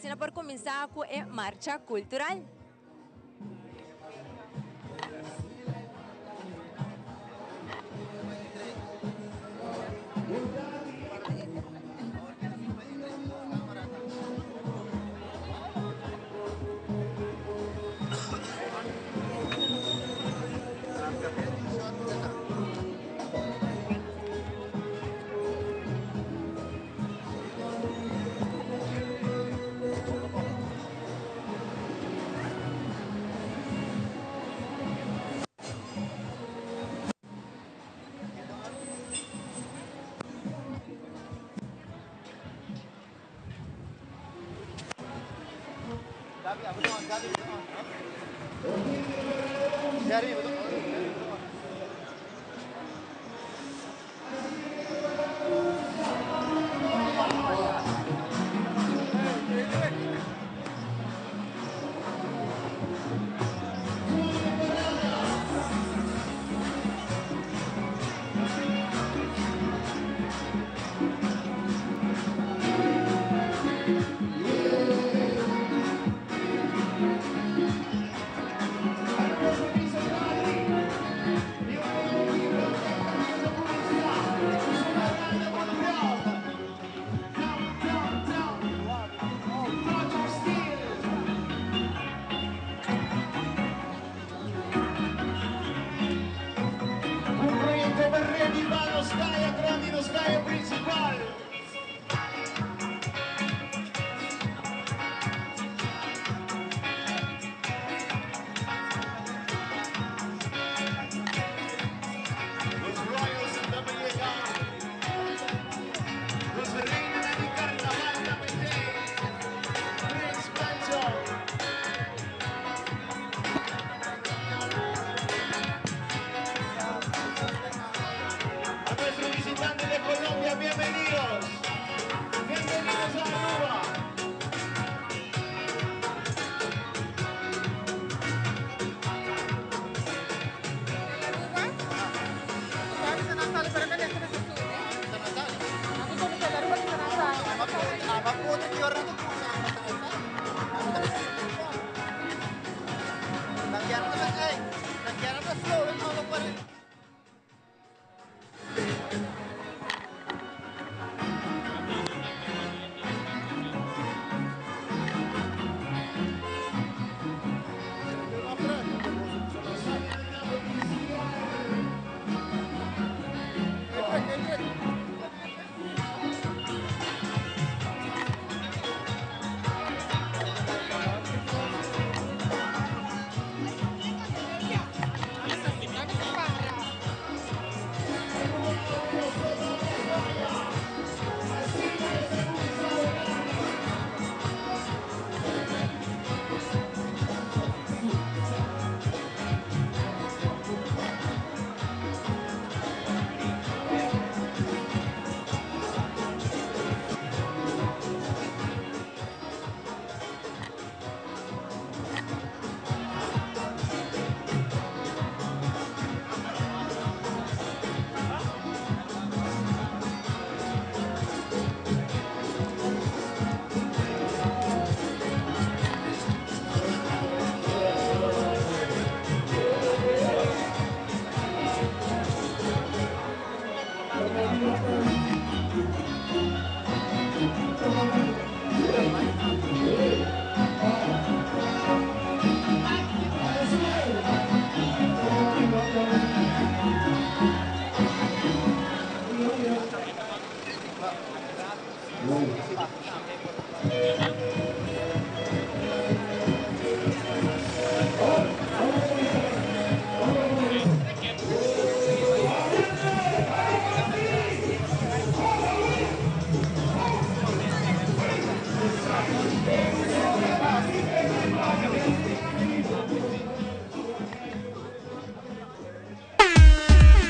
Cristina por começar com a marcha cultural.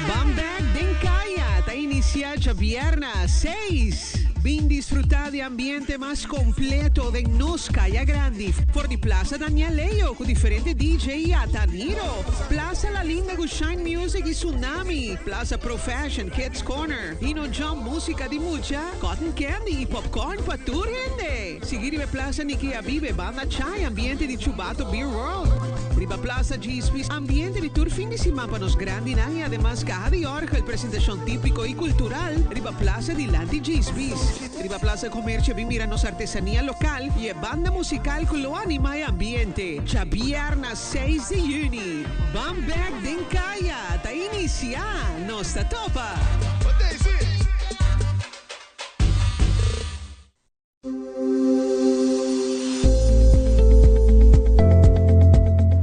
Bamberg din kaya ta iniciar sa biyernes 6 Vin disfrutar de ambiente más completo de Nos Calle Grande. Por di Plaza Daniel Leo con diferentes DJ a Taniro. Plaza La Linda con Shine Music y Tsunami. Plaza Pro Fashion Kids Corner. Ino Jump Música di Mucha. Cotton Candy y Popcorn para tu gente. Seguir Plaza Nikia Vive Banda Chai. Ambiente di Chubato Beer World. Riba Plaza Gispis. Ambiente di tour fin de semana para nos grandi y además caja de orja. El presentación típico y cultural. Riba Plaza di Lanti Gispis. Riba Plaza Comercio vi miranos artesanía local y banda musical con lo anima y ambiente. Ya viernes 6 de junio. Van back den Kaya. Ta inicia. Nostra topa.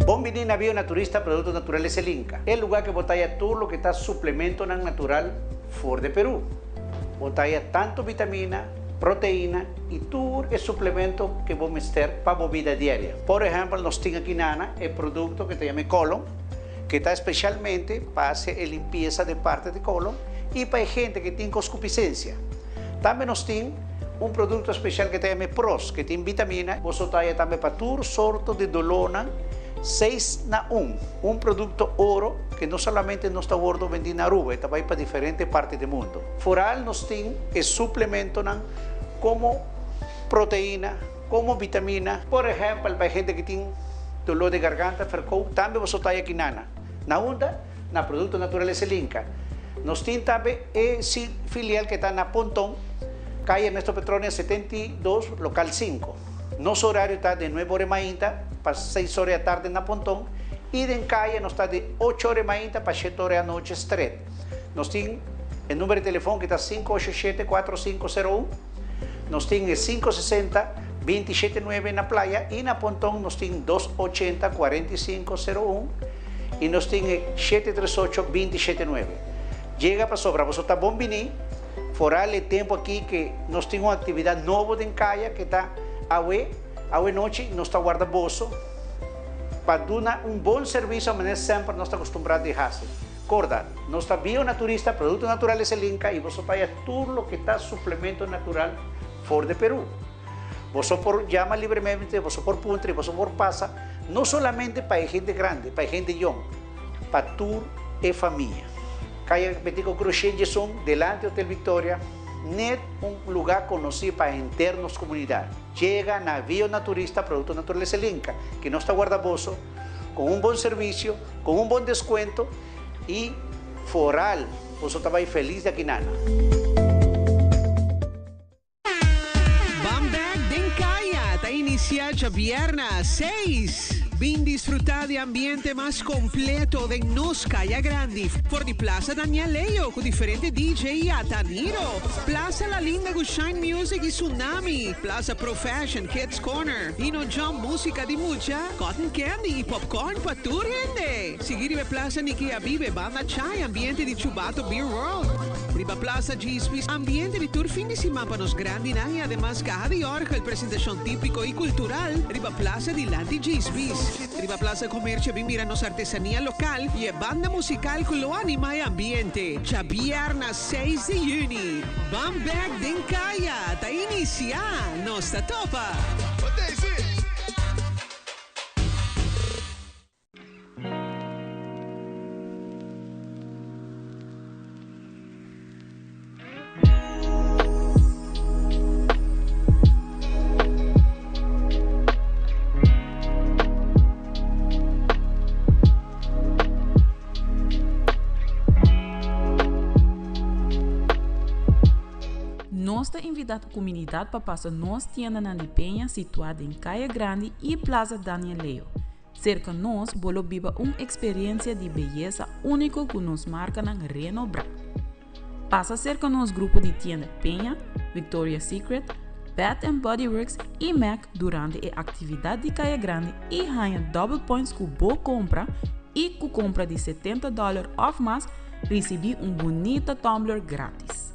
Bombini Navío Naturista Productos Naturales El Inca. El lugar que botalla todo lo que está suplemento natural for de Perú. Botalla tanto vitamina, proteína y todo el suplemento que vos meter para vida diaria. Por ejemplo, nos tiene aquí nana el producto que te llama colon, que está especialmente para hacer limpieza de parte de colon y para gente que tiene concupiscencia. También nos tiene un producto especial que te llama pros, que tiene vitamina. Vos botalla también para todo sorto de dolor 6 na 1, un producto oro que no solamente nos está gordo vendido en Aruba, está para diferentes partes del mundo. Foral nos tiene el suplemento como proteína, como vitamina. Por ejemplo, para gente que tiene dolor de garganta, fercou, también vos está aquí nana. Na onda, na Productos Naturales El Inca. Nos tiene también el filial que está en Pontón, calle Ernesto Petronia 72, local 5. Nuestro horario está de 9 horas mañana para 6 horas de tarde en Pontón y en calle nos está de 8 horas mañana para 7 horas de noche straight. Nos tiene el número de teléfono que está 587-4501, nos tiene el 560-279 en la playa y en Pontón nos tiene 280-4501 y nos tiene 738-279. Llega para sobra, vos está Bombini, foral el tiempo aquí que nos tiene una actividad nueva en calle que está Hoy noche nos está guardando bolso para dar un buen servicio a manera siempre nos está acostumbrado a hacer. Corda, nos está Bionaturista, Productos Naturales El Inca y vos está todo lo que está suplemento natural for de Perú. Vos por llama libremente, vos por punta y vos por pasa, no solamente para gente grande, para gente young, para tu y familia. Calle Betico Crochet son delante del Hotel Victoria. Net un lugar conocido para internos comunidad. Llega Navío Naturista Productos Naturales El Inca, que no está guardaboso, con un buen servicio, con un buen descuento y foral. Vos estabais feliz de aquí nana. Van back den Kaya. Ta inicia ya viernes 6. Vin disfrutar de ambiente más completo de Nos Calle Grande. Por di Plaza Daniel Leo con diferentes DJ a Taniro. Plaza La Linda con Shine Music y Tsunami. Plaza Pro Fashion Kids Corner. Ino Jump Música di Mucha. Cotton Candy y Popcorn para tu gente. Seguir Plaza Nikia Vive Banda Chai. Ambiente di Chubato Beer World. Riba Plaza Gispis. Ambiente di tour fin de semana para nos grandi y además caja de orja. El presentación típico y cultural. Riba Plaza di Lanti Gispis. Riba Plaza Comercio vi miranos artesanía local y banda musical con lo anima y ambiente. Ya viernes 6 de junio. Van back den Kaya. Ta inicia. Nostra topa. Nós te invitamos a comunidade para passar nossa tienda na Penha, situada em Calle Grande e Plaza Daniel Leo. Cerca de nós, bolo viva uma experiência de beleza única que nos marca na Reno Bra. Passa cerca de nós grupo de tienda Penha, Victoria's Secret, Bath & Body Works e MAC durante a atividade de Calle Grande e ganha double points com boa compra e com compra de $70 ou mais, recebi bonita tumbler grátis.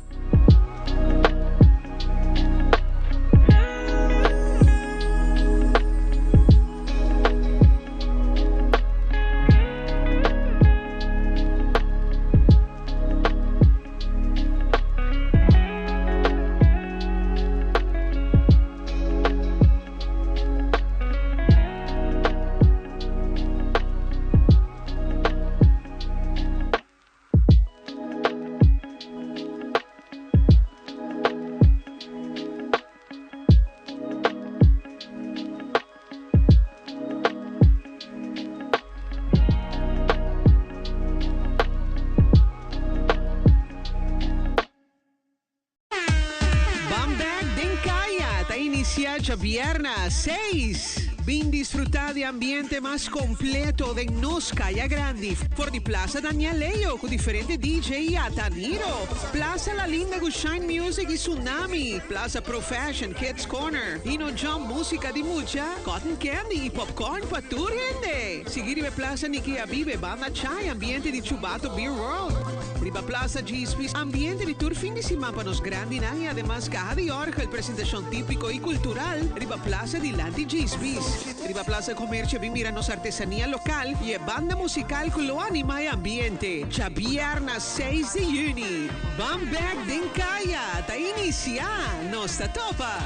Chavierna 6. Vin disfrutar de ambiente más completo de Nos Calle Grande por di Plaza Daniel Leo con diferentes DJ a Taniro. Plaza La Linda con Shine Music y Tsunami. Plaza Pro Fashion Kids Corner. Ino Jump música di mucha. Cotton Candy y popcorn pa' tu gente. Seguire Plaza Nikia Vive Banda Chai ambiente di Chubato Beer World. Riba Plaza Gispis ambiente di tour fin de semana para los grandes y además caja de Orgel presentación típico y cultural. Riba Plaza di Lanti Gispis. Riba Plaza Comercio vi miranos artesanía local y banda musical con lo anima y ambiente. Chavierna 6 de junio. Van back din kaya. Ta inicia. Nostra topa.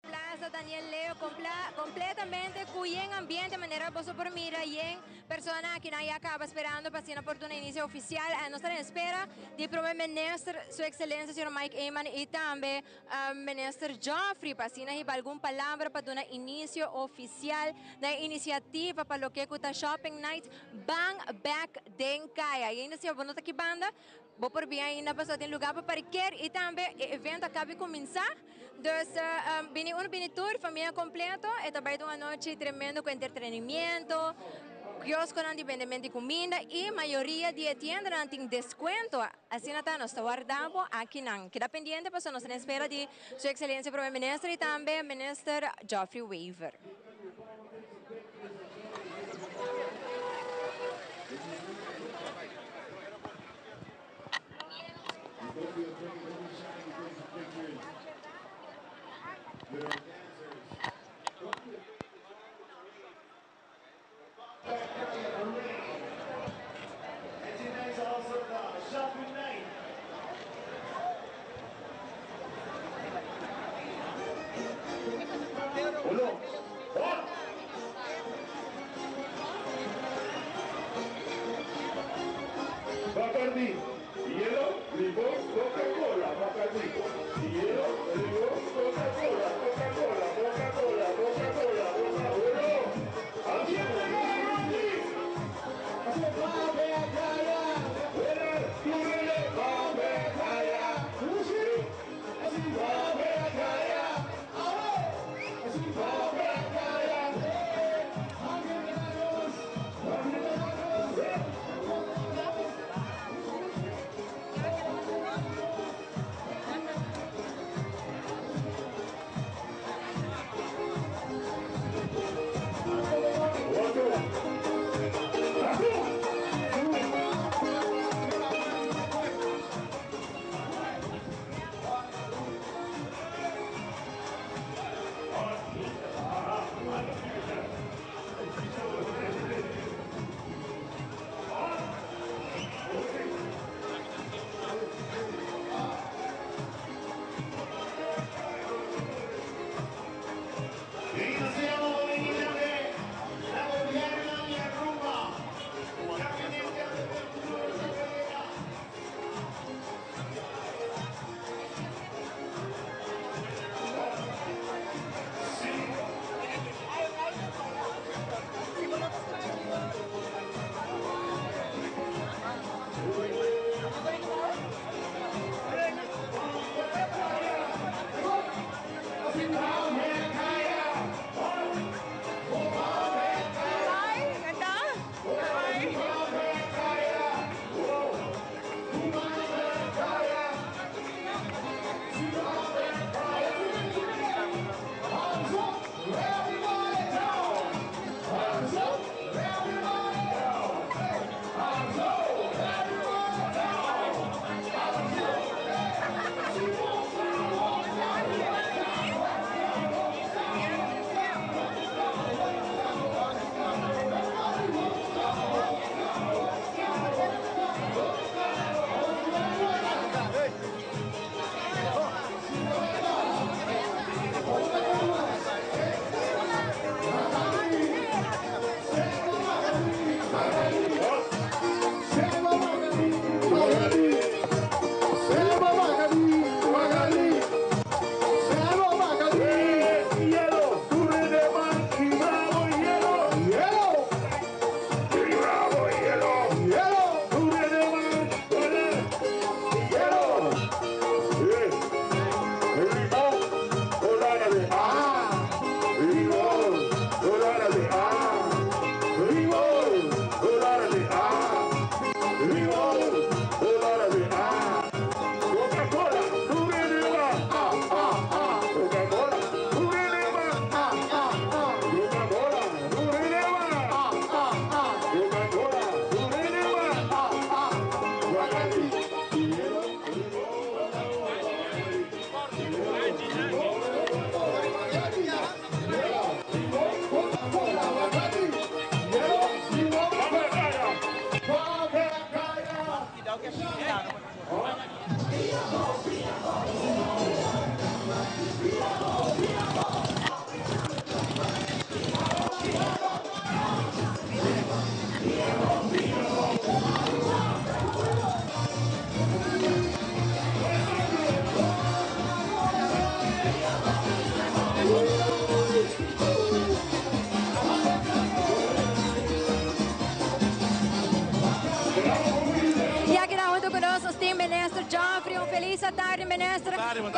Plaza Daniel Leo completamente cuyen ambiente de manera posso por mira y en persona que nadie acaba esperando para una oportunidad inicio oficial. Nos están en espera de primer ministro, su excelencia, señor Mike Eyman, y también ministro Joffrey, para si hay alguna palabra para un inicio oficial de iniciativa para lo que es Shopping Night Bang Back Den Kaya. Y inicia bonita aquí banda. Vou por bem ainda pessoa tem lugar para parquear e também o evento acaba de começar. Então, bini tour, família completa, e também uma noite tremendo com entretenimento, quiosco de vendimento de comida e a maioria de tiendas não tem desconto. Assim, nós estamos guardando aqui não. Queda pendiente, pessoal, nós estamos espera de Sua Excelência Primeiro-Ministro e também Ministro Geoffrey Weaver.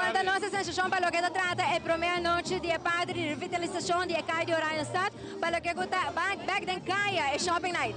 Quanto a nossa sensação para o que trata é a primeira noite de padre de revitalização de Caia de Orion Stad, para o que está back then Caia é Shopping Night.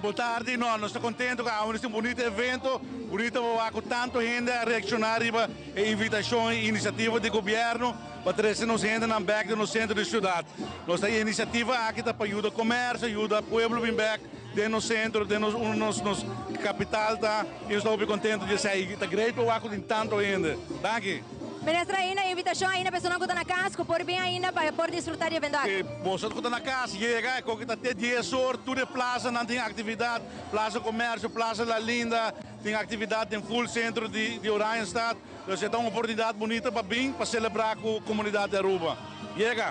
Boa tarde, nós estamos contentes com este bonito evento, bonito com tanto gente a reaccionar a invitação e iniciativa do governo para trazer nos gente na back no centro da cidade. Nossa iniciativa aqui para ajudar o comércio, ajuda o povo vir back dentro do centro, dentro nos capital, tá? E estou muito contente de sair. Está grande para o tanto gente. Danke. Ministra, ainda invitação ainda pessoa que está na casa, que por bem ainda para poder desfrutar do evento. Você que está na casa, chega, que está até 10 horas, toda a praça não tem atividade, praça comércio, praça La Linda, tem atividade em full centro de Orion Stad. Então, é uma oportunidade bonita para vir, para celebrar com a comunidade de Aruba. Chega.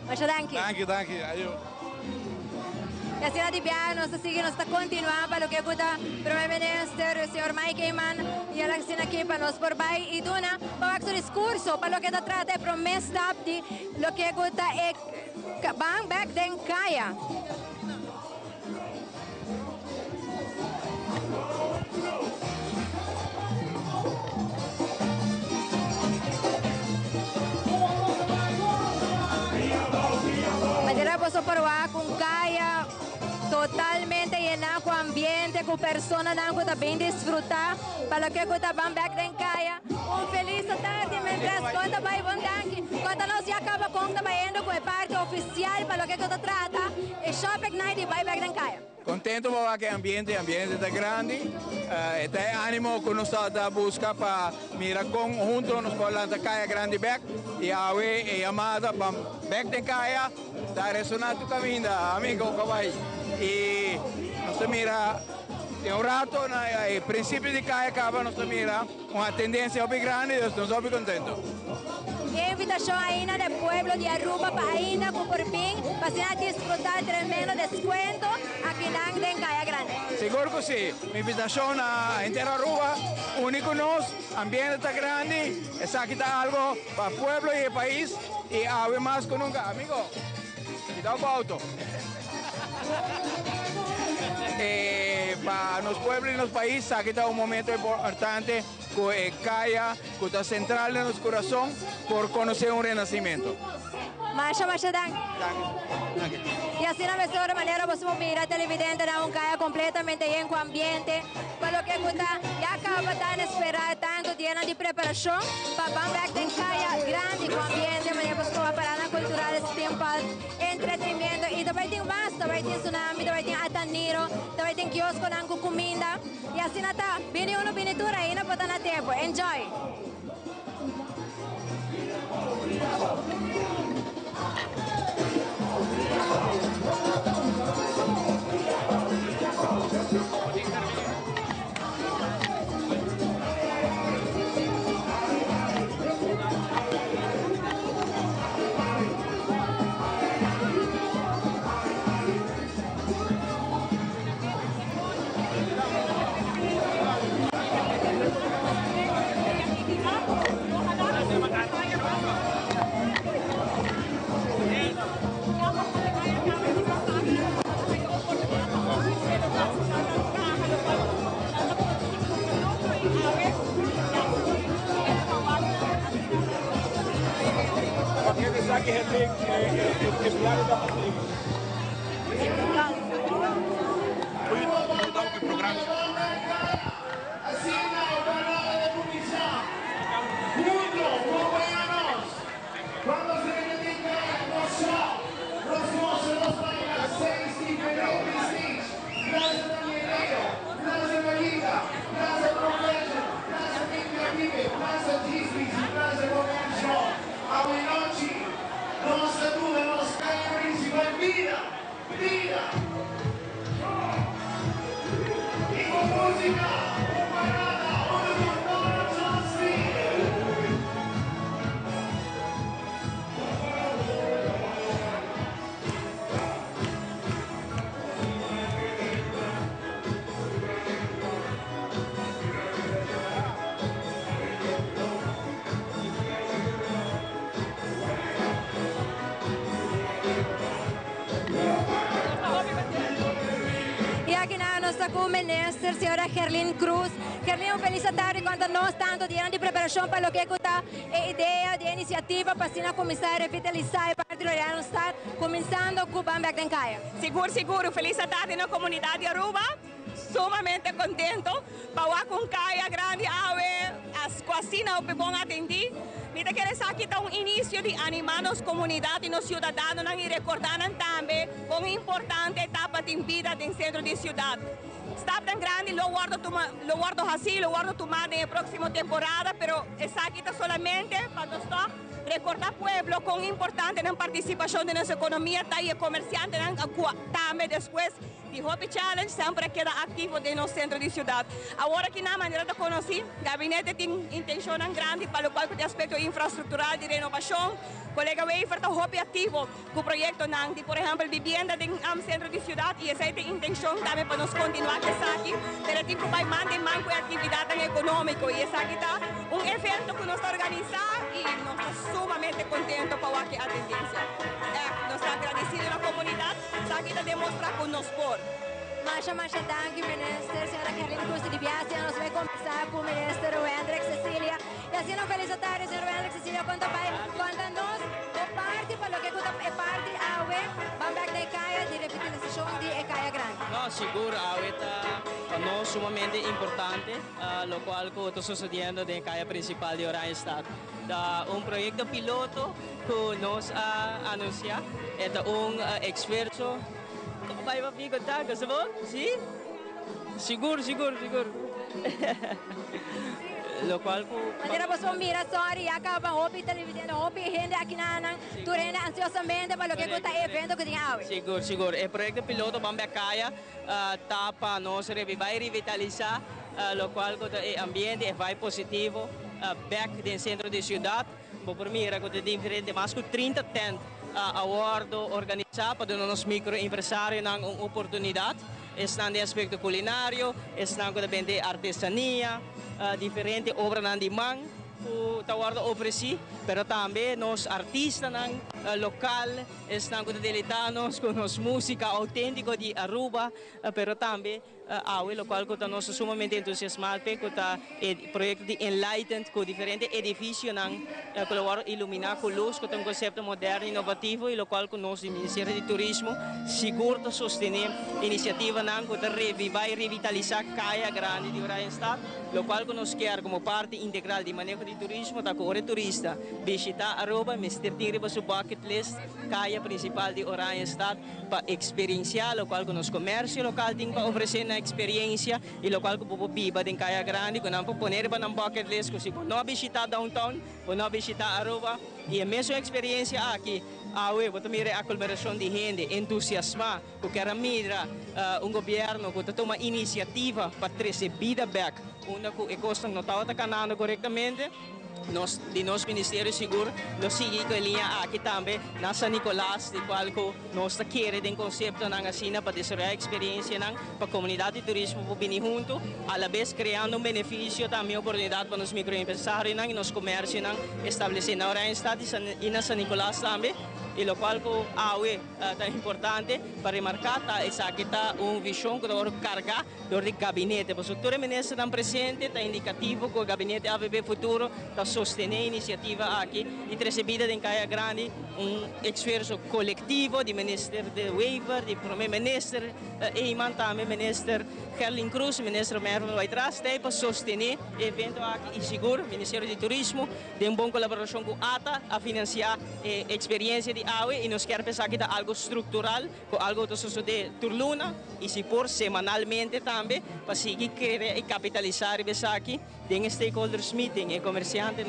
Muchas gracias. Danke. E assim a Biar nos está continuando para o que está o primeiro-ministro, o senhor Mike Heyman, e ela está aqui para nós por baixo e Duna, para o discurso, para o que trata é promessa de o que está é back then Caia. Maneira posso parar com Caia totalmente llenar com ambiente, com pessoas que também desfrutar, para que está back then Caia. Feliz tarde, mientras conta vai bondanque. Conta nós já acaba com trabalhando com a parte oficial para o que trata, é Shopping Night e vai back then Caia. Contento porque o ambiente está grande, tem ânimo que nós estamos a buscar para mirar conjunto, nos podemos Caia grande back, e a chamada para back then Caia, está resonando o caminho, amigo, que vai. E nós mira tem um rato, no princípio de Caia acaba, nós mira uma tendência bem grande e nós estamos bem contentos. E invitação ainda do pueblo de Aruba para ainda com por fim, para desfrutar tremendo desconto aqui na Caia Grande. Seguro que sim, uma invitação a inteira Aruba, único nós, ambiente está grande, essa aqui está algo para o pueblo e o país e algo mais que nunca, amigo, cuidado com o auto. Para os pueblos e nos países, aqui está um momento importante que Caia, que está central no nosso coração, por conhecer um renascimento. Masha dank. E assim na mesma maneira você mira televidente na Caia completamente em com ambiente, pelo que já acaba de esperar tanto dia de preparação para back then Caia grande com ambiente, maneira você uma parada cultural, temple, entretenimento e também tem basta, também tem tsunami, também tem ataniro, também tem quiosco com comida e assim está, bini uno bini tura ainda para estar na tempo. Enjoy. com o ministro, senhora Herlin Cruz. Herlin, feliz tarde quando nós tanto dia de preparação para o que está ideia, de iniciativa para começar a revitalizar a parte do Estado, começando com o Bamback den Kaya. Seguro. Feliz tarde na comunidade Aruba. Sumamente contento. Para com Kaya grande, as cocinas o bom atendi. Mita que eles aqui estão início de animar nos comunidades e nos cidadãos e recordar também com importante etapa de vida do centro de cidade. Está tão grande, lo guardo assim, lo guardo tomar na próxima temporada, pero essa aqui está solamente para nós recordar pueblo com importante na participação da nossa economia e comerciante também depois de Hopi Challenge sempre queda ativo dentro do centro de cidade. Agora que na maneira de conhecer, o gabinete tem intenção grande para o qual tem aspecto infraestrutural de renovação. O colega Wafer está Hopi ativo com o projeto de, por exemplo, vivienda no centro de cidade e essa tem intenção também para nós continuar com isso aqui. Pero tipo vai manter mais com atividade econômica e essa aqui está evento que nós organizamos e nós estamos sumamente contentos com a tendência. Nós estamos agradecidos à comunidade, isso aqui está demonstrando com nós por. Masha, danke, Minister. Senhora Carolina Costa de Biasi, nós vamos conversar com o Ministro Hendrik Cecília. E assim, não feliz tarde, Senhor Hendrik Cecília, conta-nos o parte, para o que é parte da Bamback den Kaya, de revitalização de Kaya Grande. No, seguro, está para nós sumamente importante, lo qual está sucedendo em Kaya principal de Oranje Estado. Projeto piloto que nós anunciamos, é esforço. Vai vir contar, você vai? Sim? Seguro. Lo qual maneira você mira só e acaba Hopi televisão, Hopi gente aqui na Turena ansiosamente para o que é evento que tem hoje. Seguro. O projeto piloto Bamback Kaya tá para nós revitalizar, lo qual é ambiente vai positivo, back dentro centro de cidade. Por mim era que diferente, mais que 30 tendas. Award organizado para os microempresários uma oportunidade. Estão de aspecto culinário, estão de artesania, diferentes obras de mão que o ofereci, mas também os artistas local estão delitados com a música autêntica de Aruba, mas também o qual estamos sumamente entusiasmados com o projeto de Enlightened, com diferentes edifícios que iluminar com luz, com um conceito moderno e inovativo, e o qual nós, do Ministério de Turismo, seguro sostener iniciativa que vai revitalizar Kaya Grande de Oranje Estado, o qual nós queremos como parte integral de manejo de turismo, com o turista visitar Aruba, mas ter sua bucket list, Kaya principal de Oranje Estado, para experienciar o qual nos comércio local tem para oferecer na experiência e o qual que viva em Kaya Grande, que não pode poner para bucket list, que se não visitar downtown, não visitar Aruba, e a mesma experiência aqui, vou mira a aglomeração de gente, entusiasmar, que quer mirar governo que toma iniciativa para trazer vida back, onde a costa não está canando corretamente. De nosso Ministério Seguro, nós seguimos a linha aqui também, na São Nicolás, de qual nós queremos um conceito na Assina para desenvolver a experiência para a comunidade de turismo para vir junto, a la vez criando benefício também oportunidade para os microempresários e nos comércios estabelecer na Oranje Estado e na São Nicolás também. E o qual é importante para remarcar essa aqui está uma visão que deve carregar do gabinete. Porque o todo ministro está presente, está indicativo que o gabinete AVB futuro está sostener a iniciativa aqui e recebida em Kaya Grande esforço coletivo do Ministério de Waver, do Primeiro-Ministro Eiman, também Ministro Gerlin Cruz, Ministro Mervin Waitras, para sostener o evento aqui e seguro, Ministério de Turismo, de uma boa colaboração com a ATA, a financiar a experiência de AWE e nos quer pensar que está algo estrutural, com algo que sucede turluna e se por semanalmente também, para seguir querer e capitalizar isso aqui, em stakeholders meeting e comerciante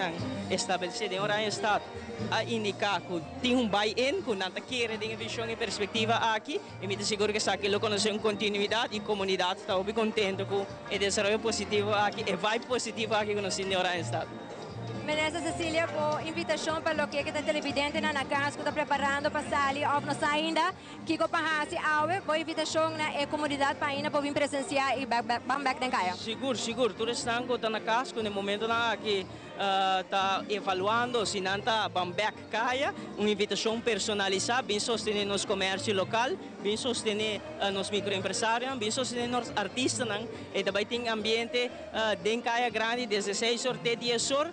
estabelecido em Oranje Estado, a indicar que tem buy-in, que não quer ter visão e perspectiva aqui, e me seguro que aqui lo conhece continuidade e comunidade está bem contente com o desenvolvimento positivo aqui, e vai positivo aqui com nós em Oranje Estado. Ministra Cecília, por invitação para o que está televidente na casa que está preparando para sair, ou não ainda, que com Pahasi Awe, por invitação na comunidade para ainda vir presenciar e Bamback den Kaya. Seguro, todos estão na casa, no momento que está evaluando se não está Bamback Kaya, uma invitação personalizada, bem sostener nos comércio local, bem sostener nos microempresários, bem sostener nos artistas, e também tem ambiente den Kaya Grande, 16 horas até 10 horas,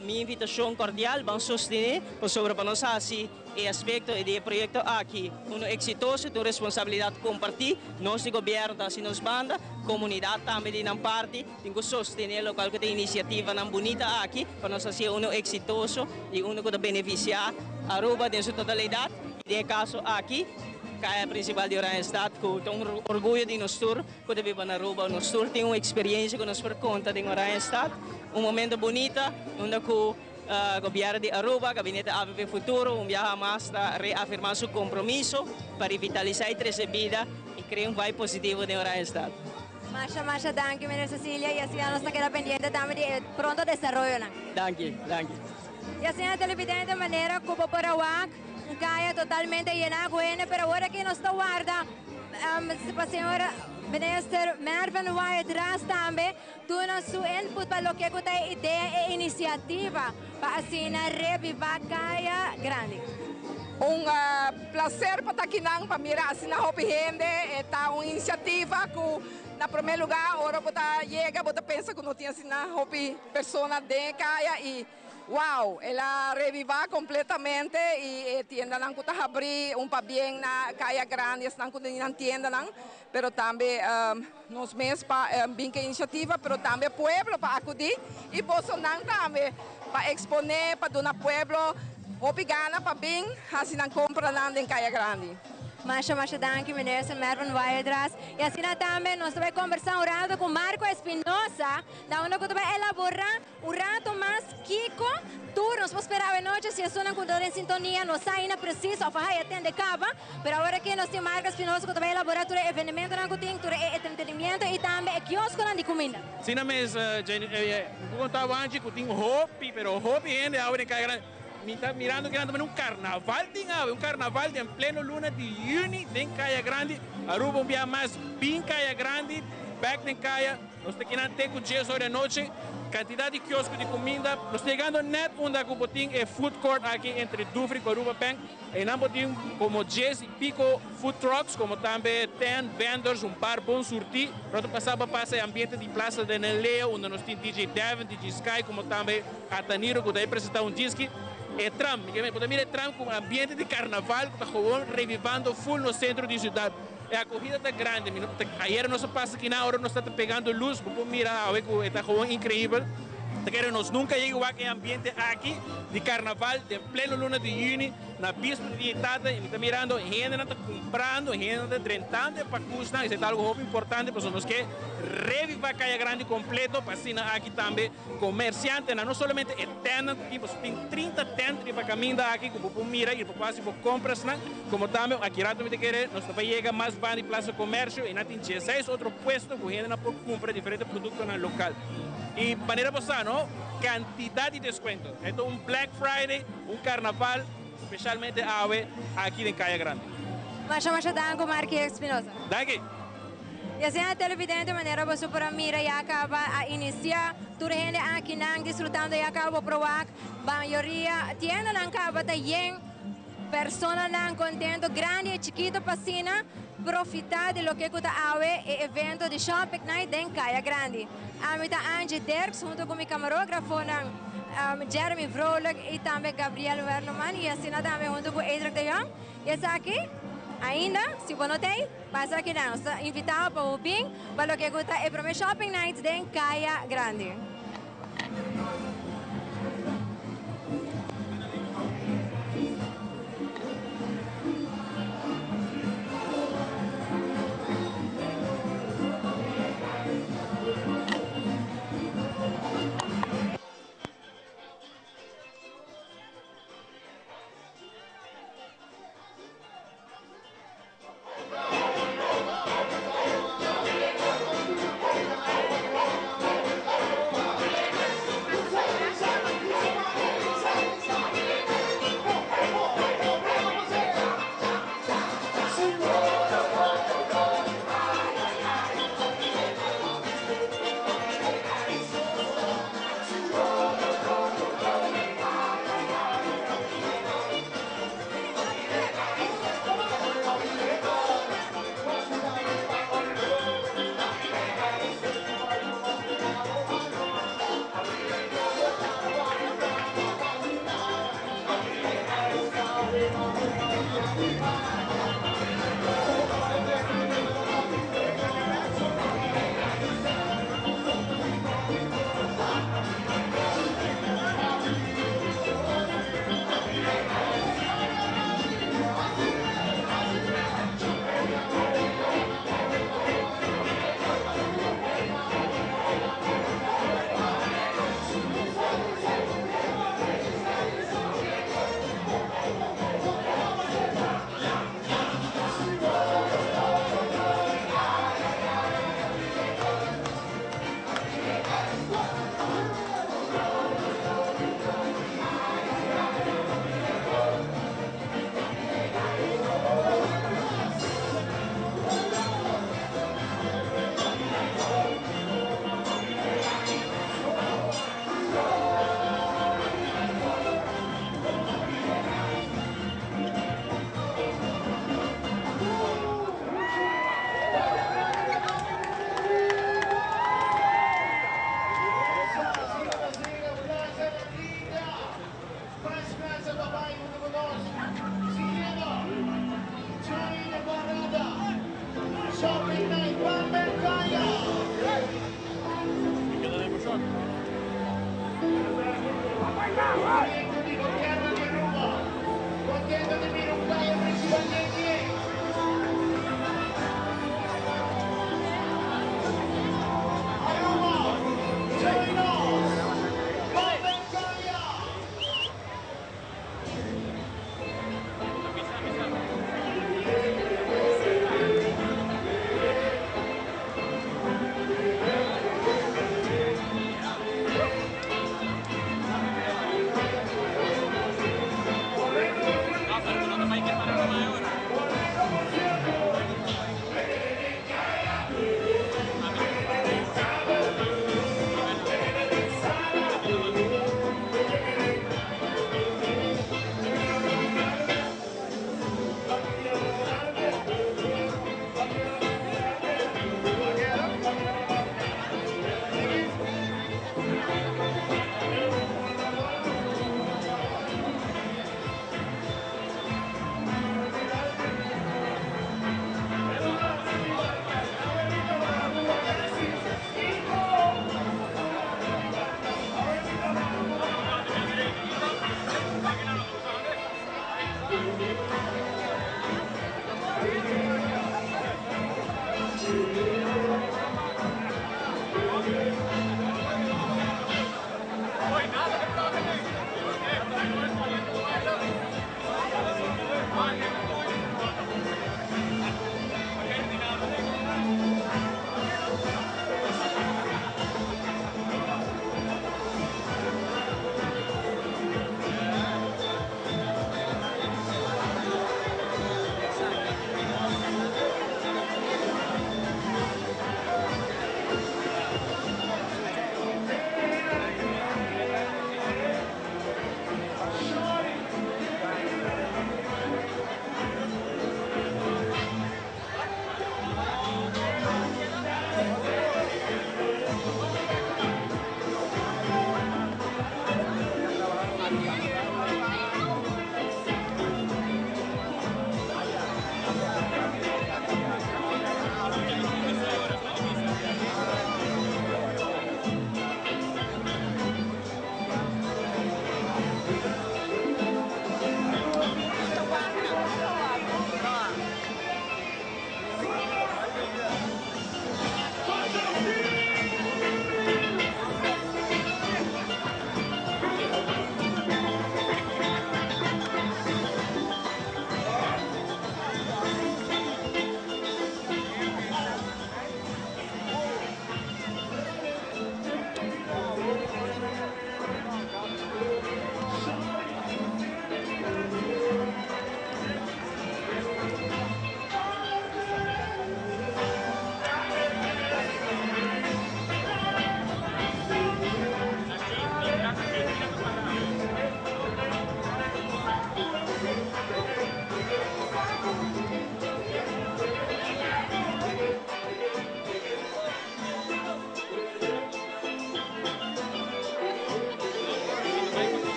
minha invitação cordial para sostener sobre a nossa assim e aspecto de projeto aqui exitoso de responsabilidade compartir nosso governo da nos banda comunidade também de não parte tem que sostener local que tem iniciativa não bonita aqui para nós ser exitoso e que beneficiar Aruba em sua totalidade e no caso aqui Kaya principal de Orange Estado, com um orgulho de nós tour, quando vive na Aruba, nós tour tem uma experiência que nos por conta de Orange Estado, momento bonito, onde o governo de Aruba, gabinete AVP Futuro, viaja mais para reafirmar seu compromisso para revitalizar a recebida e criar vibe positivo de Orange Estado. Masha, danke, Maria Cecilia, y así nos queda pendiente también de pronto desarrollo. Danke. Y así en televidente de manera como por Awak, kaya totalmente llena de pero ahora que nos guarda, la señora minister Mervyn Wyatt atrás también, tuvo su input para lo que es idea e iniciativa para así revivar Kaya Grande. Prazer para estar aqui para mirar assim na Hopi Gente, está uma iniciativa que na primeiro lugar, agora você chega, você pensa que não tinha assim na Hopi pessoa de Kaya e wow, ela reviva completamente e tienda não está abrir bem na Kaya Grande, não está tienda não, pero também nos meses para bem que iniciativa, pero também pueblo para acudir e Bolsonaro também para exponer para donar pueblo Hopi Gana para bem assim não compra nada em Kaya Grande. Masha, danke, minister Mervyn Wyatt. E assim também nós vamos conversar um rato com Marco Espinosa, da onde nós vamos elaborar um rato mais Kiko. Nós vamos esperar a noite, se a sua não em sintonia, não sai na precisa, ou vai atender cava, mas agora que nós temos Marco Espinosa, que vai elaborar todo o evento, todo o entretenimento e também o quiosco de comida. Sim, mas, eu contava antes que tinha Hopi, mas Hopi ainda é em Kaya Grande. Está mirando que também um carnaval em pleno luna de junho em Kaya Grande, Aruba dia mais bem Kaya Grande, back em Kaya, nós temos que com 10 horas da noite, quantidade de quiosco de comida, nós chegando net onde o botim é food court aqui entre Dufri e Aruba Bank, e não botim como 10 e pico food trucks, como também 10 vendors, bar bom surtir, pronto passava passa ambiente de Plaza de Neleo, onde nós temos DJ Devin, DJ Sky, como também Ataniro, que daí apresentar disco. Tram, porque mira Tram com ambiente de carnaval que está revivando full no centro da cidade. A corrida está grande, ayer nós passa aqui na hora nós estamos pegando luz, porque mira, está incrível. Nós nunca chegamos a aquele ambiente aqui de carnaval, de pleno luna de junho, na pista de Itata, e está mirando, gente está comprando, gente está trentando para custar, isso é algo muito importante, porque nós queremos revivar Kaya Grande completo, para assim aqui também, comerciantes, não somente tendas, tem 30 tendas para caminhar aqui, que você mira e você compras, como também, aqui rápido nós também chega mais banda de Plaza Comércio, e nós temos 16 outros puestos, que a gente pode comprar diferentes produtos no local. E maneira você, não? Quantidade de desconto. Então, Black Friday, carnaval, especialmente aqui em Kaya Grande. Masha, danke, Marco Espinosa. Danke. E assim, a televidente, de maneira você para mira e acaba a iniciar, tudo gente aqui não desfrutando e acaba provar, a maioria tienda não acaba também, pessoas não contento, grande e chiquito passina, profitar de lo que está awe e evento de shopping night em Kaya Grande. A mim está Angie Derks junto com meu camarógrafo Jeremy Vrolijk e também Gabriel Werneman e assim também junto com Adric de Jong. E essa aqui, ainda, se você não tem, passa aqui não. Está invitado para o BIM, para lo que está e para o shopping night em Kaya Grande.